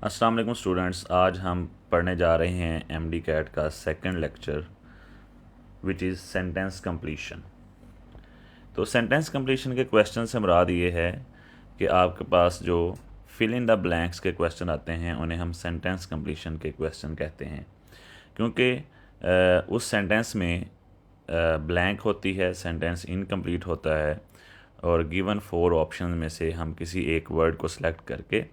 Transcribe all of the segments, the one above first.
अस्सलाम वालेकुम स्टूडेंट्स। आज हम पढ़ने जा रहे हैं एमडी कैट का second lecture which is sentence completion. तो सेंटेंस कंप्लीशन के क्वेश्चन से मुराद ये है कि आपके पास जो फिल इन द ब्लैंक्स के क्वेश्चन आते हैं उन्हें हम सेंटेंस कंप्लीशन के क्वेश्चन कहते हैं, क्योंकि उस सेंटेंस में ब्लैंक होती है, सेंटेंस इनकम्प्लीट होता है और गिवन 4 ऑप्शन में से हम किसी एक वर्ड को सिलेक्ट करके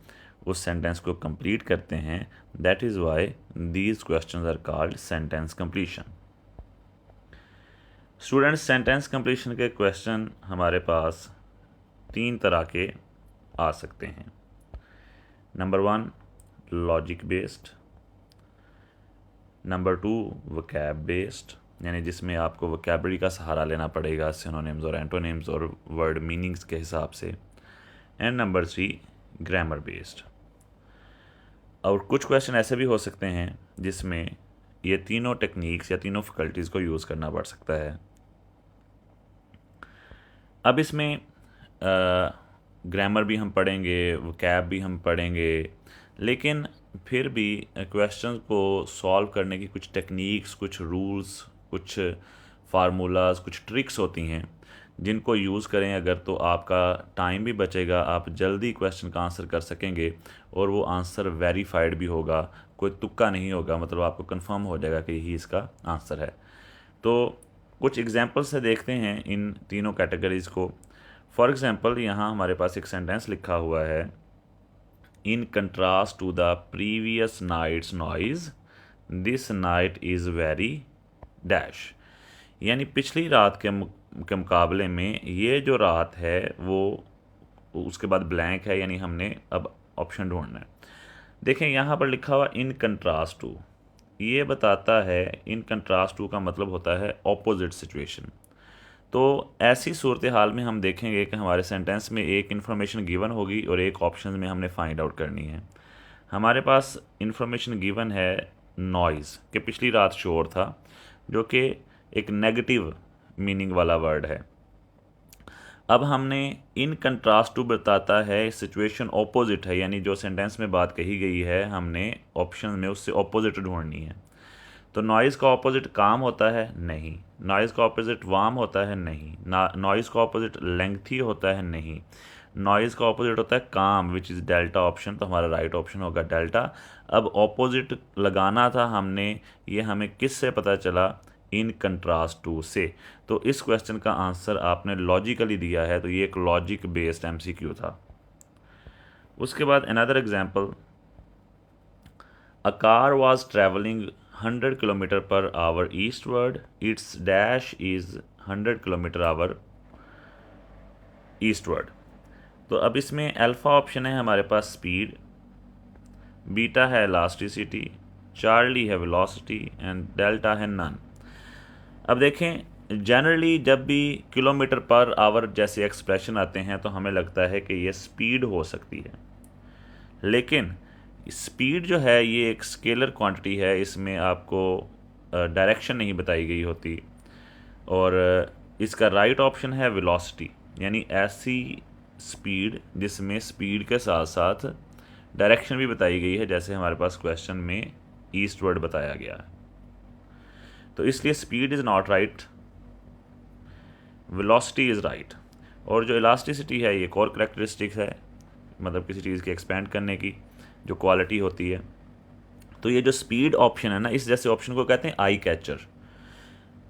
उस सेंटेंस को कंप्लीट करते हैं। That is why these questions are called sentence completion. Students, sentence completion के क्वेश्चन हमारे पास 3 तरह के आ सकते हैं। Number 1 logic based, number 2 vocab based, यानी जिसमें आपको वोकैबलरी का सहारा लेना पड़ेगा सिनोनिम्स और एंटोनिम्स और वर्ड मीनिंग्स के हिसाब से, एंड नंबर 3 ग्रामर बेस्ड। और कुछ क्वेश्चन ऐसे भी हो सकते हैं जिसमें ये तीनों टेक्निक्स या तीनों फैकल्टीज़ को यूज़ करना पड़ सकता है। अब इसमें ग्रामर भी हम पढ़ेंगे, वोकैब भी हम पढ़ेंगे, लेकिन फिर भी क्वेश्चन को सॉल्व करने की कुछ टेक्निक्स, कुछ रूल्स, कुछ फार्मूलाज, कुछ ट्रिक्स होती हैं जिनको यूज़ करें अगर तो आपका टाइम भी बचेगा, आप जल्दी क्वेश्चन का आंसर कर सकेंगे और वो आंसर वेरीफाइड भी होगा, कोई तुक्का नहीं होगा, मतलब आपको कंफर्म हो जाएगा कि यही इसका आंसर है। तो कुछ एग्जांपल से देखते हैं इन तीनों कैटेगरीज़ को। फॉर एग्ज़ाम्पल यहाँ हमारे पास एक सेंटेंस लिखा हुआ है, in contrast to the previous night's noise this night is very dash, यानी पिछली रात के मुकाबले में ये जो रात है वो, उसके बाद ब्लैंक है, यानी हमने अब ऑप्शन ढूंढना है। देखें यहाँ पर लिखा हुआ इन कंट्रास्ट टू, ये बताता है, इन कंट्रास्ट टू का मतलब होता है ऑपोजिट सिचुएशन। तो ऐसी सूरत हाल में हम देखेंगे कि हमारे सेंटेंस में एक इन्फॉर्मेशन गिवन होगी और एक ऑप्शन में हमने फाइंड आउट करनी है। हमारे पास इन्फॉर्मेशन गिवन है नॉइज़, कि पिछली रात शोर था, जो कि एक नेगेटिव मीनिंग वाला वर्ड है। अब हमने इन कंट्रास्ट टू बताता है सिचुएशन ऑपोजिट है, यानी जो सेंटेंस में बात कही गई है हमने ऑप्शन में उससे ऑपोजिट ढूंढनी है। तो नॉइज़ का ऑपोजिट काम होता है? नहीं। नॉइज़ का ऑपोजिट वार्म होता है? नहीं। नॉइज़ का ऑपोजिट लेंथी होता है? नहीं। नॉइज़ का ऑपोजिट होता है काम, विच इज़ डेल्टा ऑप्शन, तो हमारा राइट ऑप्शन होगा डेल्टा। अब ऑपोजिट लगाना था हमने, ये हमें किस से पता चला? इन कंट्रास्ट टू से। तो इस क्वेश्चन का आंसर आपने लॉजिकली दिया है, तो ये एक लॉजिक बेस्ड एमसीक्यू था। उसके बाद another example, a car was travelling 100 kilometre per hour eastward, it's dash is 100 kilometre our eastward. तो अब इसमें अल्फ़ा ऑप्शन है हमारे पास स्पीड, बीटा है इलास्टिसिटी, चार्ली है वेलोसिटी एंड डेल्टा है नन। अब देखें, जनरली जब भी किलोमीटर पर आवर जैसे एक्सप्रेशन आते हैं तो हमें लगता है कि ये स्पीड हो सकती है, लेकिन स्पीड जो है ये एक स्केलर क्वांटिटी है, इसमें आपको डायरेक्शन नहीं बताई गई होती। और इसका राइट ऑप्शन है वेलोसिटी, यानी ऐसी स्पीड जिसमें स्पीड के साथ साथ डायरेक्शन भी बताई गई है, जैसे हमारे पास क्वेश्चन में ईस्टवर्ड बताया गया है। तो इसलिए speed is not right, velocity is right. और जो इलास्टिसिटी है ये एक और करेक्टरिस्टिक है, मतलब किसी चीज़ के एक्सपेंड करने की जो क्वालिटी होती है। तो ये जो स्पीड ऑप्शन है ना, इस जैसे ऑप्शन को कहते हैं आई कैचर,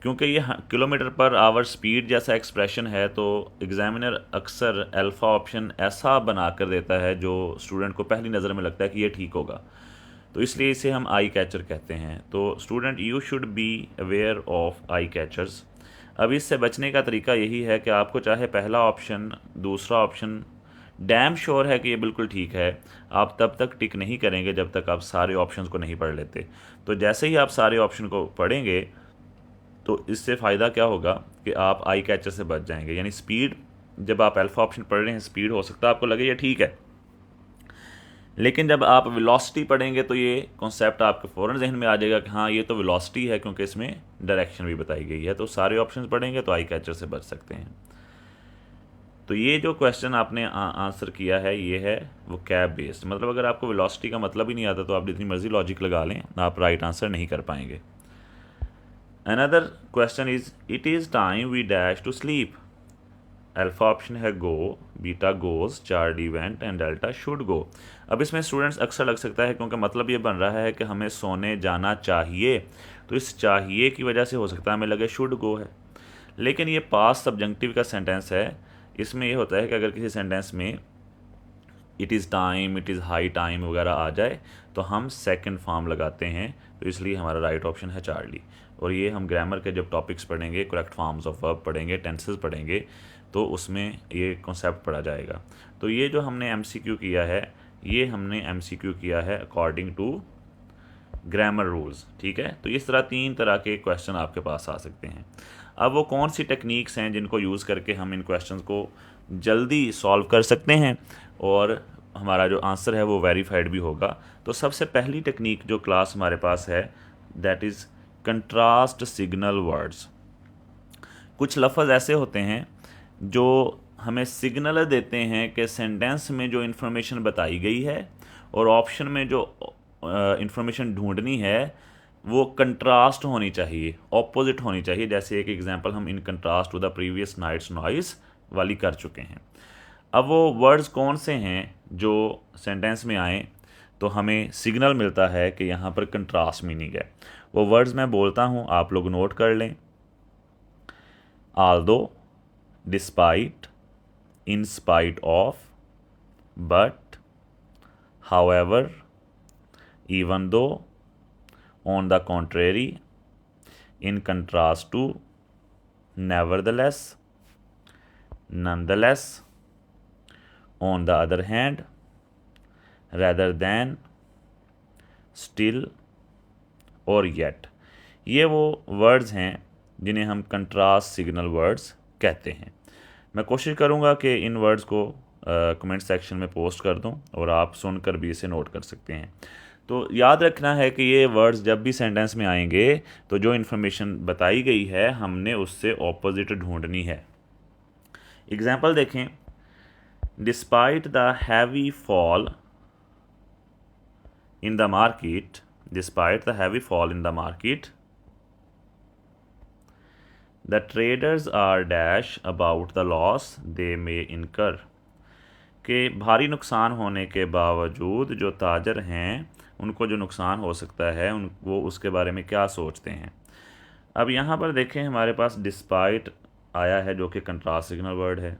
क्योंकि ये किलोमीटर पर आवर स्पीड जैसा एक्सप्रेशन है, तो एग्जामिनर अक्सर अल्फ़ा ऑप्शन ऐसा बना कर देता है जो स्टूडेंट को पहली नज़र में लगता है कि ये ठीक होगा, तो इसलिए इसे हम आई कैचर कहते हैं। तो student you should be aware of I catchers. अब इससे बचने का तरीका यही है कि आपको चाहे पहला ऑप्शन, दूसरा ऑप्शन डैम श्योर है कि ये बिल्कुल ठीक है, आप तब तक टिक नहीं करेंगे जब तक आप सारे ऑप्शंस को नहीं पढ़ लेते। तो जैसे ही आप सारे ऑप्शन को पढ़ेंगे तो इससे फ़ायदा क्या होगा कि आप आई कैचर से बच जाएंगे, यानी स्पीड, जब आप अल्फ़ा ऑप्शन पढ़ रहे हैं स्पीड हो सकता है आपको लगे ये ठीक है, लेकिन जब आप वेलोसिटी पढ़ेंगे तो ये कॉन्सेप्ट आपके फ़ौरन जहन में आ जाएगा कि हाँ ये तो वेलोसिटी है, क्योंकि इसमें डायरेक्शन भी बताई गई है। तो सारे ऑप्शंस पढ़ेंगे तो आई कैचर से बच सकते हैं। तो ये जो क्वेश्चन आपने आंसर किया है ये है वो कैब बेस्ड, मतलब अगर आपको वेलोसिटी का मतलब ही नहीं आता तो आप जितनी मर्जी लॉजिक लगा लें आप राइट आंसर नहीं कर पाएंगे। Another question is it is time we dash to sleep. Alpha option है go, beta goes, charlie went and delta should go. अब इसमें स्टूडेंट्स अक्सर लग सकता है क्योंकि मतलब ये बन रहा है कि हमें सोने जाना चाहिए, तो इस चाहिए की वजह से हो सकता है हमें लगे शुड गो है, लेकिन ये पास्ट सब्जंक्टिव का सेंटेंस है। इसमें ये होता है कि अगर किसी सेंटेंस में it is time, it is high time वगैरह आ जाए तो हम सेकंड फॉर्म लगाते हैं, तो इसलिए हमारा राइट ऑप्शन है चार्ली। और ये हम ग्रामर के जब टॉपिक्स पढ़ेंगे, करेक्ट फॉर्म्स ऑफ वर्ब पढ़ेंगे, टेंसेस पढ़ेंगे, तो उसमें ये कॉन्सेप्ट पढ़ा जाएगा। तो ये जो हमने एमसीक्यू किया है, ये हमने एमसीक्यू किया है अकॉर्डिंग टू ग्रामर रूल्स, ठीक है। तो इस तरह 3 तरह के क्वेश्चन आपके पास आ सकते हैं। अब वो कौन सी टेक्निक्स हैं जिनको यूज़ करके हम इन क्वेश्चंस को जल्दी सॉल्व कर सकते हैं और हमारा जो आंसर है वो वेरीफाइड भी होगा। तो सबसे पहली टेक्निक जो क्लास हमारे पास है that is contrast signal words. कुछ लफ्ज़ ऐसे होते हैं जो हमें सिग्नल देते हैं कि सेंटेंस में जो इन्फॉर्मेशन बताई गई है और ऑप्शन में जो इन्फॉर्मेशन ढूंढनी है वो कंट्रास्ट होनी चाहिए, ऑपोजिट होनी चाहिए। जैसे एक एग्जांपल हम in contrast to the previous night's noise वाली कर चुके हैं। अब वो वर्ड्स कौन से हैं जो सेंटेंस में आए तो हमें सिग्नल मिलता है कि यहाँ पर कंट्रास्ट मीनिंग है। वो वर्ड्स मैं बोलता हूँ, आप लोग नोट कर लें। although, despite, in spite of, but, however, even though, on the contrary, in contrast to, nevertheless, nonetheless, on the other hand, rather than, still और yet। ये वो वर्ड्स हैं जिन्हें हम कंट्रास्ट सिग्नल वर्ड्स कहते हैं। मैं कोशिश करूँगा कि इन वर्ड्स को कमेंट सेक्शन में पोस्ट कर दूँ और आप सुनकर भी इसे नोट कर सकते हैं। तो याद रखना है कि ये वर्ड्स जब भी सेंटेंस में आएंगे तो जो इन्फॉर्मेशन बताई गई है हमने उससे ऑपोजिट ढूंढनी है। एग्जाम्पल देखें, despite the heavy fall in the market, despite the heavy fall in the market, the traders are dash about the loss they may incur। के भारी नुकसान होने के बावजूद जो ताजर हैं उनको जो नुकसान हो सकता है वो उसके बारे में क्या सोचते हैं। अब यहाँ पर देखें हमारे पास डिस्पाइट आया है जो कि कंट्रास्ट सिग्नल वर्ड है।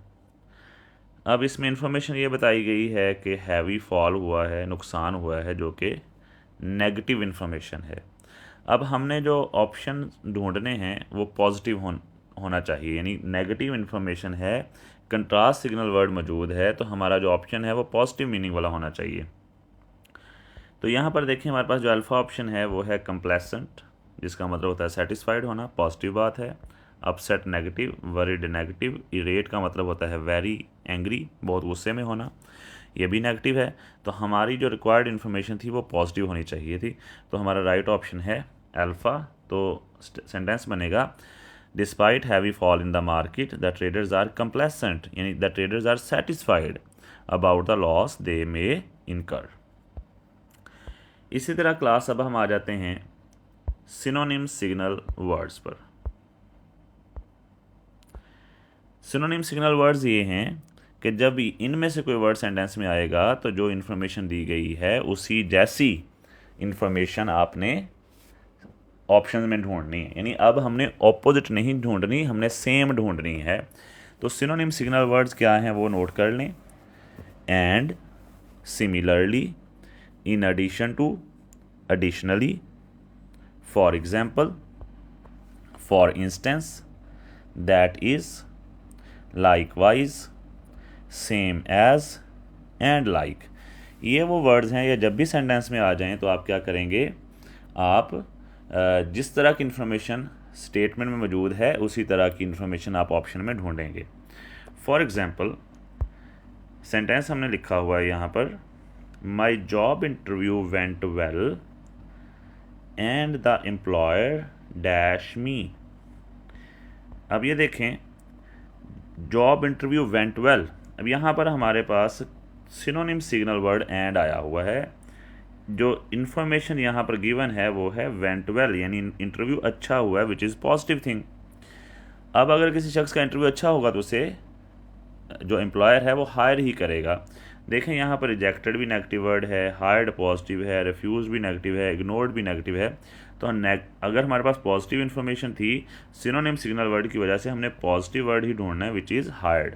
अब इसमें इंफॉर्मेशन ये बताई गई है कि हैवी फॉल हुआ है, नुकसान हुआ है, जो कि नेगेटिव इन्फॉर्मेशन है। अब हमने जो ऑप्शन ढूंढने हैं वो पॉजिटिव होना चाहिए, यानी नेगेटिव इन्फॉर्मेशन है, कंट्रास्ट सिग्नल वर्ड मौजूद है, तो हमारा जो ऑप्शन है वो पॉजिटिव मीनिंग वाला होना चाहिए। तो यहाँ पर देखिए हमारे पास जो अल्फ़ा ऑप्शन है वो है कंप्लेसेंट, जिसका मतलब होता है सेटिस्फाइड होना, पॉजिटिव बात है। अपसेट नेगेटिव, वरीड नेगेटिव, इरेट का मतलब होता है वेरी एंग्री, बहुत गुस्से में होना, ये भी नेगेटिव है। तो हमारी जो रिक्वायर्ड इन्फॉर्मेशन थी वो पॉजिटिव होनी चाहिए थी, तो हमारा राइट ऑप्शन है अल्फ़ा। तो सेंटेंस बनेगा despite heavy fall in the market the traders are complacent, यानी the traders are satisfied about the loss they may incur. इसी तरह क्लास अब हम आ जाते हैं सिनोनिम सिग्नल वर्ड्स पर। सिनोनिम सिग्नल वर्ड्स ये हैं कि जब इनमें से कोई वर्ड सेंटेंस में आएगा तो जो इन्फॉर्मेशन दी गई है उसी जैसी इन्फॉर्मेशन आपने ऑप्शन में ढूंढनी है, यानी अब हमने ऑपोजिट नहीं ढूंढनी, हमने सेम ढूंढनी है। तो सिनोनिम सिग्नल वर्ड्स क्या हैं वो नोट कर लें। And, similarly, in addition to, additionally, for example, for instance, that is, likewise, same as and like. ये वो वर्ड्स हैं, ये जब भी सेंटेंस में आ जाएं तो आप क्या करेंगे, आप जिस तरह की इन्फॉर्मेशन स्टेटमेंट में मौजूद है उसी तरह की इन्फॉर्मेशन आप ऑप्शन में ढूंढेंगे। फॉर एग्जांपल सेंटेंस हमने लिखा हुआ है यहाँ पर, my job interview went well and the employer dash मी। अब ये देखें जॉब इंटरव्यू वेंट वेल। अब यहाँ पर हमारे पास सिनोनिम सिग्नल वर्ड एंड आया हुआ है। जो इन्फॉर्मेशन यहाँ पर गिवन है वो है वेंट वेल, यानी इंटरव्यू अच्छा हुआ है, विच इज़ पॉजिटिव थिंग। अब अगर किसी शख्स का इंटरव्यू अच्छा होगा तो उसे जो एम्प्लॉयर है वो हायर ही करेगा। देखें यहाँ पर रिजेक्टेड भी नेगेटिव वर्ड है, हायर्ड पॉजिटिव है, रिफ्यूज भी नेगेटिव है, इग्नोर्ड भी नेगेटिव है। तो अगर हमारे पास पॉजिटिव इन्फॉर्मेशन थी, सिनोनिम सिग्नल वर्ड की वजह से हमने पॉजिटिव वर्ड ही ढूंढना है, विच इज़ हायर्ड।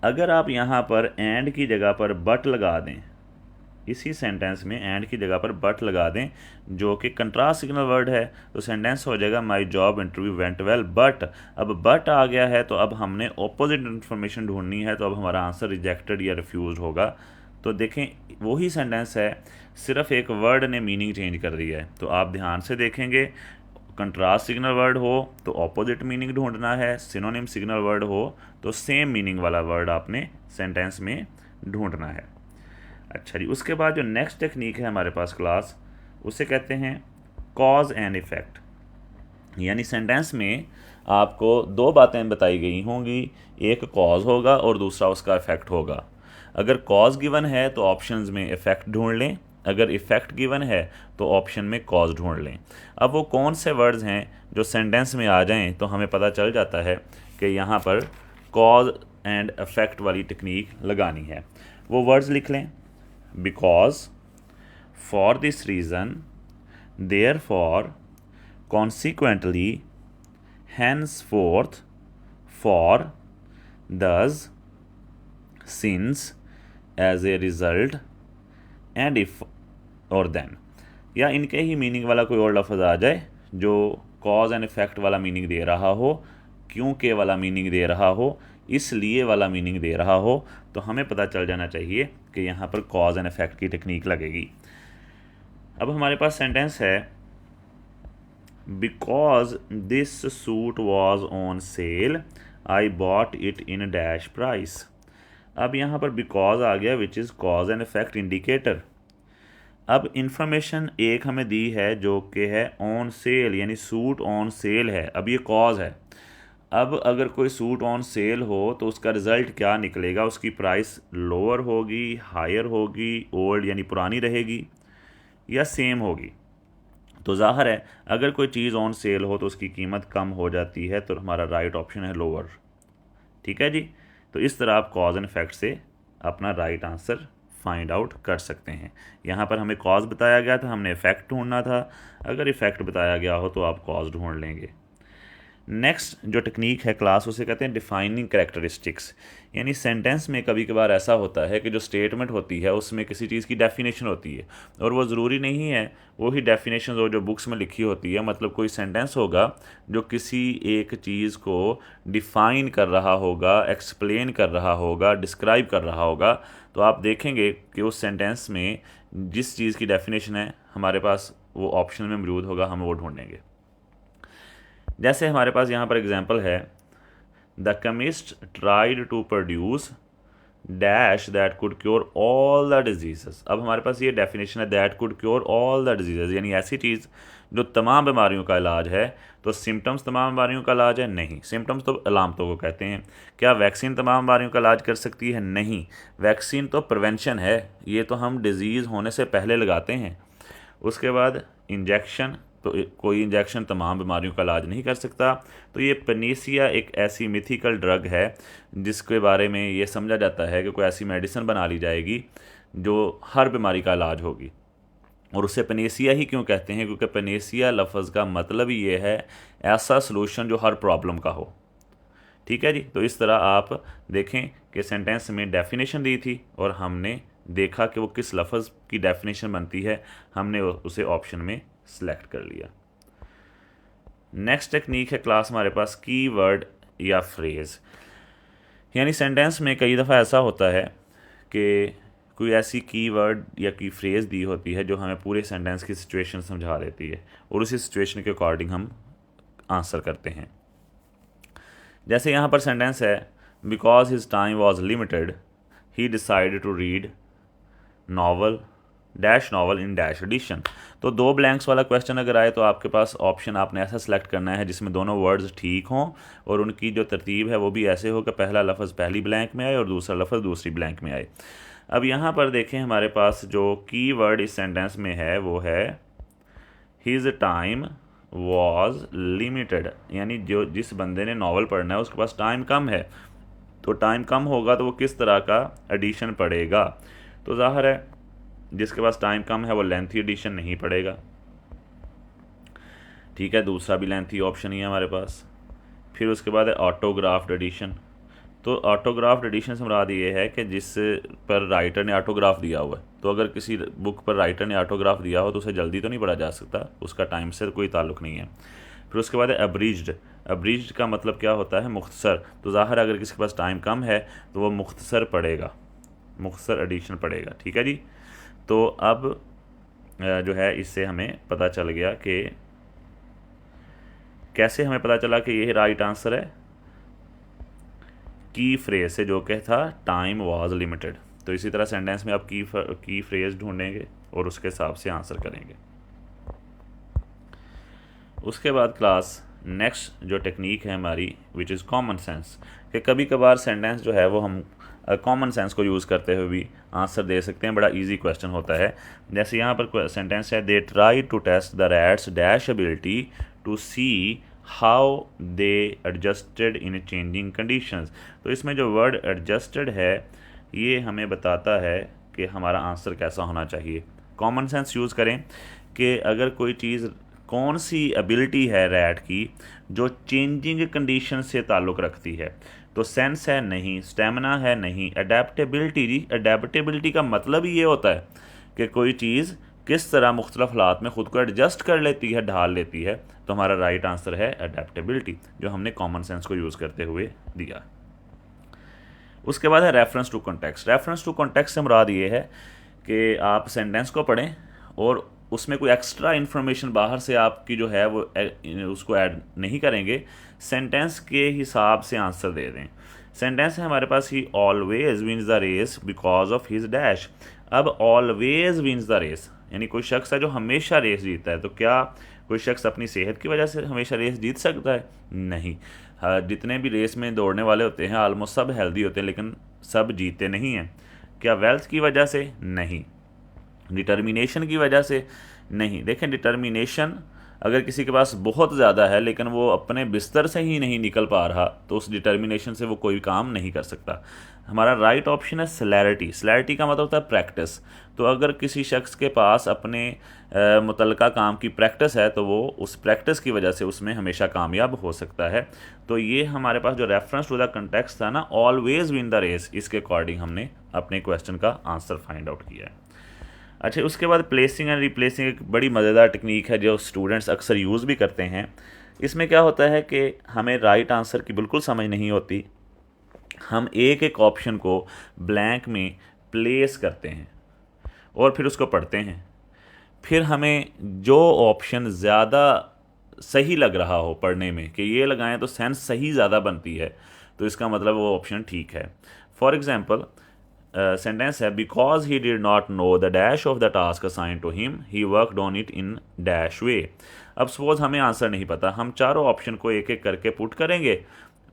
अगर आप यहाँ पर एंड की जगह पर बट लगा दें, इसी सेंटेंस में एंड की जगह पर बट लगा दें जो कि कंट्रास्ट सिग्नल वर्ड है, तो सेंटेंस हो जाएगा my job interview went well but. अब बट आ गया है तो अब हमने ऑपोजिट इन्फॉर्मेशन ढूंढनी है, तो अब हमारा आंसर रिजेक्टेड या रिफ्यूज होगा। तो देखें वही सेंटेंस है, सिर्फ एक वर्ड ने मीनिंग चेंज कर दिया है। तो आप ध्यान से देखेंगे, कंट्रास्ट सिग्नल वर्ड हो तो ऑपोजिट मीनिंग ढूंढना है, सिनोनिम सिग्नल वर्ड हो तो सेम मीनिंग वाला वर्ड आपने सेंटेंस में ढूंढना है। अच्छा जी, उसके बाद जो नेक्स्ट टेक्निक है हमारे पास क्लास, उसे कहते हैं कॉज एंड इफ़ेक्ट। यानी सेंटेंस में आपको दो बातें बताई गई होंगी, एक कॉज होगा और दूसरा उसका इफ़ेक्ट होगा। अगर कॉज गिवन है तो ऑप्शंस में इफ़ेक्ट ढूंढ लें, अगर इफ़ेक्ट गिवन है तो ऑप्शन में कॉज ढूंढ लें। अब वो कौन से वर्ड्स हैं जो सेंटेंस में आ जाएं तो हमें पता चल जाता है कि यहाँ पर कॉज एंड इफ़ेक्ट वाली टेक्निक लगानी है। वो वर्ड्स लिख लें, because, for this reason, therefore, consequently, henceforth, for, thus, since, as a result, and if और then। या इनके ही मीनिंग वाला कोई और लफ्ज़ आ जाए जो कॉज एंड इफ़ेक्ट वाला मीनिंग दे रहा हो, क्योंकि वाला मीनिंग दे रहा हो, इसलिए वाला मीनिंग दे रहा हो, तो हमें पता चल जाना चाहिए कि यहाँ पर कॉज एंड इफ़ेक्ट की टेक्निक लगेगी। अब हमारे पास सेंटेंस है, because this suit was on sale I bought it in dash price। अब यहाँ पर because आ गया which is cause and effect indicator। अब इंफॉर्मेशन एक हमें दी है जो कि है ऑन सेल, यानी सूट ऑन सेल है, अब ये कॉज है। अब अगर कोई सूट ऑन सेल हो तो उसका रिज़ल्ट क्या निकलेगा, उसकी प्राइस लोअर होगी, हायर होगी, ओल्ड यानी पुरानी रहेगी, या सेम होगी। तो ज़ाहिर है अगर कोई चीज़ ऑन सेल हो तो उसकी कीमत कम हो जाती है, तो हमारा राइट ऑप्शन है लोअर। ठीक है जी, तो इस तरह आप कॉज एंड इफेक्ट से अपना राइट आंसर फाइंड आउट कर सकते हैं। यहाँ पर हमें कॉज बताया गया था, हमने इफ़ेक्ट ढूंढना था, अगर इफ़ेक्ट बताया गया हो तो आप कॉज ढूंढ लेंगे। नेक्स्ट जो टेक्निक है क्लास, उसे कहते हैं डिफाइनिंग कैरेक्टरिस्टिक्स। यानी सेंटेंस में कभी कभार ऐसा होता है कि जो स्टेटमेंट होती है उसमें किसी चीज़ की डेफिनेशन होती है, और वो ज़रूरी नहीं है वही डेफिनेशन हो जो बुक्स में लिखी होती है। मतलब कोई सेंटेंस होगा जो किसी एक चीज़ को डिफ़ाइन कर रहा होगा, एक्सप्लेन कर रहा होगा, डिस्क्राइब कर रहा होगा, तो आप देखेंगे कि उस सेंटेंस में जिस चीज़ की डेफिनेशन है हमारे पास वो ऑप्शन में मौजूद होगा, हम वो ढूंढेंगे। जैसे हमारे पास यहाँ पर एग्जांपल है, the chemist tried to produce dash that could cure all the diseases. अब हमारे पास ये डेफिनेशन है that could cure all the diseases, यानी ऐसी चीज़ जो तमाम बीमारियों का इलाज है। तो सिम्टम्स तमाम बीमारियों का इलाज है? नहीं, सिम्टम्स तो अलामतों को कहते हैं। क्या वैक्सीन तमाम बीमारियों का इलाज कर सकती है? नहीं, वैक्सीन तो प्रिवेंशन है, ये तो हम डिजीज़ होने से पहले लगाते हैं। उसके बाद इंजेक्शन, तो कोई इंजेक्शन तमाम बीमारियों का इलाज नहीं कर सकता। तो ये पेनिसिया एक ऐसी मिथिकल ड्रग है जिसके बारे में ये समझा जाता है कि कोई ऐसी मेडिसिन बना ली जाएगी जो हर बीमारी का इलाज होगी। और उसे पेनिसिया ही क्यों कहते हैं? क्योंकि पेनिसिया लफ्ज़ का मतलब ही ये है ऐसा सलूशन जो हर प्रॉब्लम का हो। ठीक है जी, तो इस तरह आप देखें कि सेंटेंस में डेफिनेशन दी थी और हमने देखा कि वो किस लफ्ज़ की डेफिनेशन बनती है, हमने उसे ऑप्शन में सेलेक्ट कर लिया। नेक्स्ट टेक्निक है क्लास हमारे पास कीवर्ड या फ्रेज़। यानी सेंटेंस में कई दफ़ा ऐसा होता है कि कोई ऐसी कीवर्ड या की फ्रेज़ दी होती है जो हमें पूरे सेंटेंस की सिचुएशन समझा देती है, और उसी सिचुएशन के अकॉर्डिंग हम आंसर करते हैं। जैसे यहाँ पर सेंटेंस है, because his time was limited he decided to read novel, dash novel in dash edition. तो 2 ब्लैंक्स वाला क्वेश्चन अगर आए तो आपके पास ऑप्शन आपने ऐसा सेलेक्ट करना है जिसमें दोनों वर्ड्स ठीक हों और उनकी जो तरतीब है वो भी ऐसे हो कि पहला लफ्ज़ पहली ब्लैंक में आए और दूसरा लफ्ज़ दूसरी ब्लैंक में आए। अब यहाँ पर देखें हमारे पास जो की वर्ड इस सेंटेंस में है वो है हिज टाइम वॉज लिमिटेड, यानी जो जिस बंदे ने नावल पढ़ना है उसके पास टाइम कम है, तो टाइम कम होगा तो वो किस तरह का एडिशन पढ़ेगा। तो ज़ाहिर है जिसके पास टाइम कम है वो लेंथी एडिशन नहीं पढ़ेगा। ठीक है, दूसरा भी लेंथी ऑप्शन ही है हमारे पास। फिर उसके बाद है ऑटोग्राफ्ड एडिशन। तो ऑटोग्राफ्ड एडिशन से मुराद ये है कि जिस पर राइटर ने ऑटोग्राफ दिया हुआ है, तो अगर किसी बुक पर राइटर ने ऑटोग्राफ दिया हो तो उसे जल्दी तो नहीं पढ़ा जा सकता, उसका टाइम से कोई ताल्लुक़ नहीं है। फिर उसके बाद है अब्रीज्ड। अब्रीज्ड का मतलब क्या होता है? मुख्तसर। तो ज़ाहिर अगर किसी के पास टाइम कम है तो वो मुख्तसर पढ़ेगा, मुख्तसर एडिशन पढ़ेगा। ठीक है जी। तो अब जो है इससे हमें पता चल गया कि कैसे हमें पता चला कि ये राइट आंसर है की फ्रेज से, जो कि था टाइम वाज लिमिटेड। तो इसी तरह सेंटेंस में आप की फ्रेज ढूंढेंगे और उसके हिसाब से आंसर करेंगे। उसके बाद क्लास नेक्स्ट जो टेक्निक है हमारी विच इज़ कॉमन सेंस, कि कभी कभार सेंटेंस जो है वो हम कॉमन सेंस को यूज़ करते हुए भी आंसर दे सकते हैं। बड़ा इजी क्वेश्चन होता है। जैसे यहाँ पर सेंटेंस है they try to test the rats dash ability to see how they adjusted in changing conditions. तो इसमें जो वर्ड एडजस्टेड है ये हमें बताता है कि हमारा आंसर कैसा होना चाहिए। कॉमन सेंस यूज़ करें कि अगर कोई चीज़, कौन सी एबिलिटी है रैट की जो चेंजिंग कंडीशन से ताल्लुक़ रखती है, तो सेंस है नहीं, स्टेमिना है नहीं, अडेप्टेबिलिटी। जी अडेप्टेबिलिटी का मतलब ही ये होता है कि कोई चीज़ किस तरह मुख्तलिफ हालात में ख़ुद को एडजस्ट कर लेती है, ढाल लेती है। तो हमारा राइट आंसर है अडेप्टेबिलिटी, जो हमने कॉमन सेंस को यूज़ करते हुए दिया। उसके बाद है reference to context. Reference to context से मुराद ये है कि आप सेंटेंस को पढ़ें और उसमें कोई एक्स्ट्रा इन्फॉर्मेशन बाहर से आपकी जो है वो उसको ऐड नहीं करेंगे, सेंटेंस के हिसाब से आंसर दे दें। सेंटेंस है हमारे पास he always wins the race because of his dash. अब ऑलवेज विन्स द रेस यानी कोई शख्स है जो हमेशा रेस जीतता है। तो क्या कोई शख्स अपनी सेहत की वजह से हमेशा रेस जीत सकता है? नहीं। जितने भी रेस में दौड़ने वाले होते हैं ऑलमोस्ट सब हेल्दी होते हैं, लेकिन सब जीतते नहीं हैं। क्या वेल्थ की वजह से? नहीं। डिटर्मिनेशन की वजह से? नहीं। देखें, डिटर्मिनेशन अगर किसी के पास बहुत ज़्यादा है लेकिन वो अपने बिस्तर से ही नहीं निकल पा रहा, तो उस डिटर्मिनेशन से वो कोई काम नहीं कर सकता। हमारा राइट ऑप्शन है सेलैरिटी। सेलैरिटी का मतलब होता है प्रैक्टिस। तो अगर किसी शख्स के पास अपने मुतल्लिका काम की प्रैक्टिस है तो वो उस प्रैक्टिस की वजह से उसमें हमेशा कामयाब हो सकता है। तो ये हमारे पास जो रेफरेंस टू द कंटेक्स्ट था ना, ऑलवेज विन द रेस, इसके अकॉर्डिंग हमने अपने क्वेश्चन का आंसर फाइंड आउट किया है। अच्छा, उसके बाद प्लेसिंग एंड रिप्लेसिंग एक बड़ी मज़ेदार टेक्निक है जो स्टूडेंट्स अक्सर यूज़ भी करते हैं। इसमें क्या होता है कि हमें राइट आंसर की बिल्कुल समझ नहीं होती, हम एक एक ऑप्शन को ब्लैंक में प्लेस करते हैं और फिर उसको पढ़ते हैं। फिर हमें जो ऑप्शन ज़्यादा सही लग रहा हो पढ़ने में कि ये लगाएं तो सेंस सही ज़्यादा बनती है, तो इसका मतलब वो ऑप्शन ठीक है। फॉर एग्ज़ाम्पल सेंटेंस है because he did not know the dash of the task assign to him he worked on it in dash way. अब सपोज हमें आंसर नहीं पता, हम चारों ऑप्शन को एक एक करके पुट करेंगे,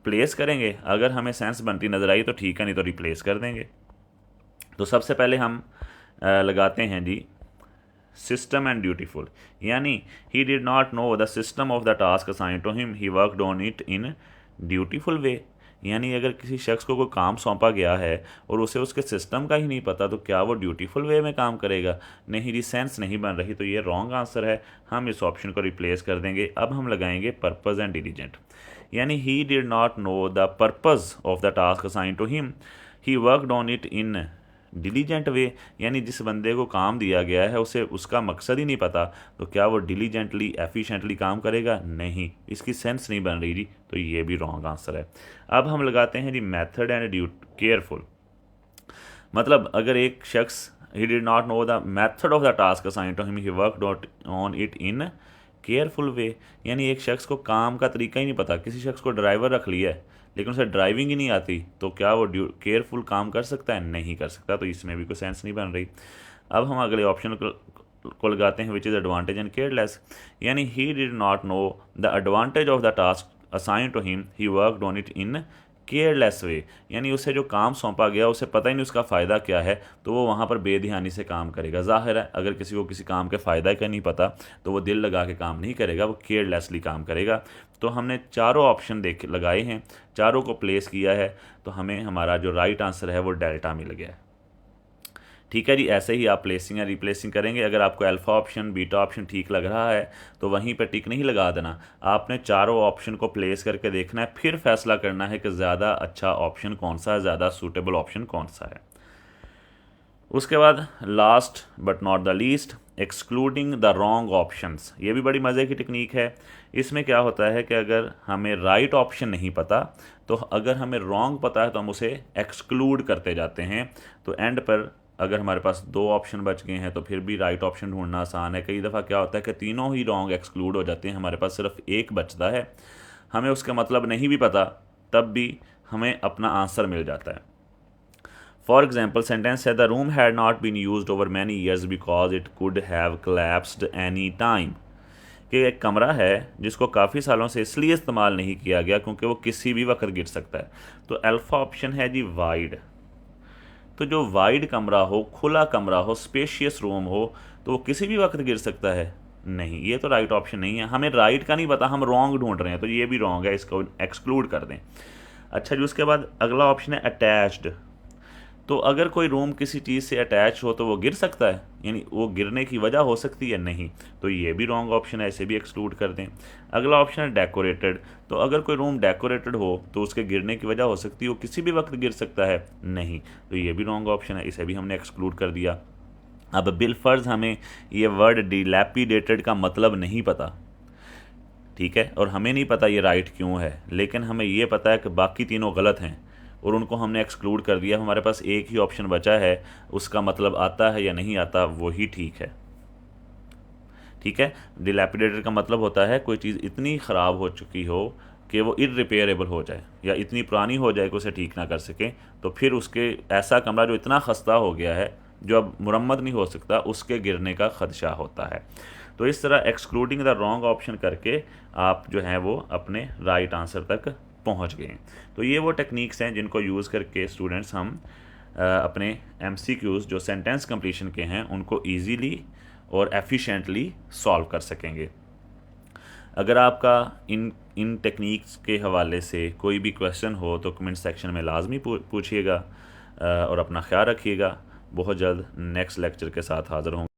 प्लेस करेंगे। अगर हमें सेंस बनती नज़र आई तो ठीक है, नहीं तो रिप्लेस कर देंगे। तो सबसे पहले हम लगाते हैं जी सिस्टम एंड ड्यूटीफुल, यानी he did not know the system of the task assign to him he worked on it in dutiful way. यानी अगर किसी शख्स को कोई काम सौंपा गया है और उसे उसके सिस्टम का ही नहीं पता, तो क्या वो ड्यूटीफुल वे में काम करेगा? नहीं जी, सेंस नहीं बन रही, तो ये रॉन्ग आंसर है। हम इस ऑप्शन को रिप्लेस कर देंगे। अब हम लगाएंगे पर्पज़ एंड डिलीजेंट, यानी he did not know the purpose of the task assign to him he worked on it in diligent way. यानी जिस बंदे को काम दिया गया है उसे उसका मकसद ही नहीं पता, तो क्या वो डिलीजेंटली एफिशिएंटली काम करेगा? नहीं, इसकी सेंस नहीं बन रही जी, तो ये भी रॉन्ग आंसर है। अब हम लगाते हैं जी मेथड एंड केयरफुल। मतलब अगर एक शख्स he did not know the method of the task assigned to him he worked on it in careful way, यानी एक शख्स को काम का तरीका ही नहीं पता। किसी शख्स को ड्राइवर रख लिया है लेकिन उसे ड्राइविंग ही नहीं आती, तो क्या वो केयरफुल काम कर सकता है? नहीं कर सकता, तो इसमें भी कोई सेंस नहीं बन रही। अब हम अगले ऑप्शन को लगाते हैं, which is advantage and careless, यानी he did not know the advantage of the task assign to him, he worked on it in careless way, यानी उसे जो काम सौंपा गया उसे पता ही नहीं उसका फ़ायदा क्या है, तो वो वहाँ पर बेध्यानी से काम करेगा। ज़ाहिर है अगर किसी को किसी काम के फ़ायदा का नहीं पता तो वो दिल लगा के काम नहीं करेगा, वो केयरलेसली काम करेगा। तो हमने चारों ऑप्शन लगाए हैं, चारों को प्लेस किया है, तो हमें हमारा जो राइट आंसर है वो डेल्टा मिल गया है। ठीक है जी, ऐसे ही आप प्लेसिंग या रिप्लेसिंग करेंगे। अगर आपको अल्फ़ा ऑप्शन बीटा ऑप्शन ठीक लग रहा है तो वहीं पर टिक नहीं लगा देना, आपने चारों ऑप्शन को प्लेस करके देखना है, फिर फैसला करना है कि ज़्यादा अच्छा ऑप्शन कौन सा है, ज़्यादा सूटेबल ऑप्शन कौन सा है। उसके बाद last but not the least, excluding the wrong options. ये भी बड़ी मज़े की टेक्निक है। इसमें क्या होता है कि अगर हमें राइट ऑप्शन नहीं पता तो अगर हमें रॉन्ग पता है तो हम उसे एक्सक्लूड करते जाते हैं। तो एंड पर अगर हमारे पास 2 ऑप्शन बच गए हैं तो फिर भी राइट ऑप्शन ढूंढना आसान है। कई दफ़ा क्या होता है कि तीनों ही रॉन्ग एक्सक्लूड हो जाते हैं, हमारे पास सिर्फ एक बचता है, हमें उसका मतलब नहीं भी पता तब भी हमें अपना आंसर मिल जाता है। फॉर एग्जाम्पल सेंटेंस है the room had not been used over many years because it could have collapsed any time, कि एक कमरा है जिसको काफ़ी सालों से इसलिए इस्तेमाल नहीं किया गया क्योंकि वो किसी भी वक्त गिर सकता है। तो अल्फ़ा ऑप्शन है जी वाइड, तो जो वाइड कमरा हो, खुला कमरा हो, स्पेशियस रूम हो, तो वो किसी भी वक्त गिर सकता है? नहीं, ये तो राइट ऑप्शन नहीं है। हमें राइट का नहीं पता, हम रॉन्ग ढूंढ रहे हैं, तो ये भी रॉन्ग है, इसको एक्सक्लूड कर दें। अच्छा जी, उसके बाद अगला ऑप्शन है अटैच्ड। तो अगर कोई रूम किसी चीज़ से अटैच हो तो वो गिर सकता है, यानी वो गिरने की वजह हो सकती है? नहीं, तो ये भी रॉन्ग ऑप्शन है, इसे भी एक्सक्लूड कर दें। अगला ऑप्शन है डेकोरेटेड। तो अगर कोई रूम डेकोरेटेड हो तो उसके गिरने की वजह हो सकती है, वो किसी भी वक्त गिर सकता है? नहीं, तो ये भी रॉन्ग ऑप्शन है, इसे भी हमने एक्सक्लूड कर दिया। अब बिलफर्ज हमें ये वर्ड डिलैपिडेटेड का मतलब नहीं पता, ठीक है, और हमें नहीं पता ये राइट क्यों है, लेकिन हमें ये पता है कि बाकी तीनों गलत हैं और उनको हमने एक्सक्लूड कर दिया। हमारे पास एक ही ऑप्शन बचा है, उसका मतलब आता है या नहीं आता वही ठीक है। ठीक है, डिलैपिडेटेड का मतलब होता है कोई चीज़ इतनी ख़राब हो चुकी हो कि वो इररिपेयरेबल हो जाए या इतनी पुरानी हो जाए कि उसे ठीक ना कर सकें, तो फिर उसके ऐसा कमरा जो इतना खस्ता हो गया है, जो अब मुरम्मत नहीं हो सकता, उसके गिरने का ख़दशा होता है। तो इस तरह एक्सक्लूडिंग द रॉन्ग ऑप्शन करके आप जो हैं वो अपने राइट आंसर तक पहुंच गए। तो ये वो टेक्निक्स हैं जिनको यूज़ करके स्टूडेंट्स हम अपने MCQs जो सेंटेंस कंप्लीशन के हैं उनको ईजीली और एफिशिएंटली सॉल्व कर सकेंगे। अगर आपका इन टेक्निक्स के हवाले से कोई भी क्वेश्चन हो तो कमेंट सेक्शन में लाजमी पूछिएगा और अपना ख्याल रखिएगा। बहुत जल्द नेक्स्ट लेक्चर के साथ हाज़िर होंगे।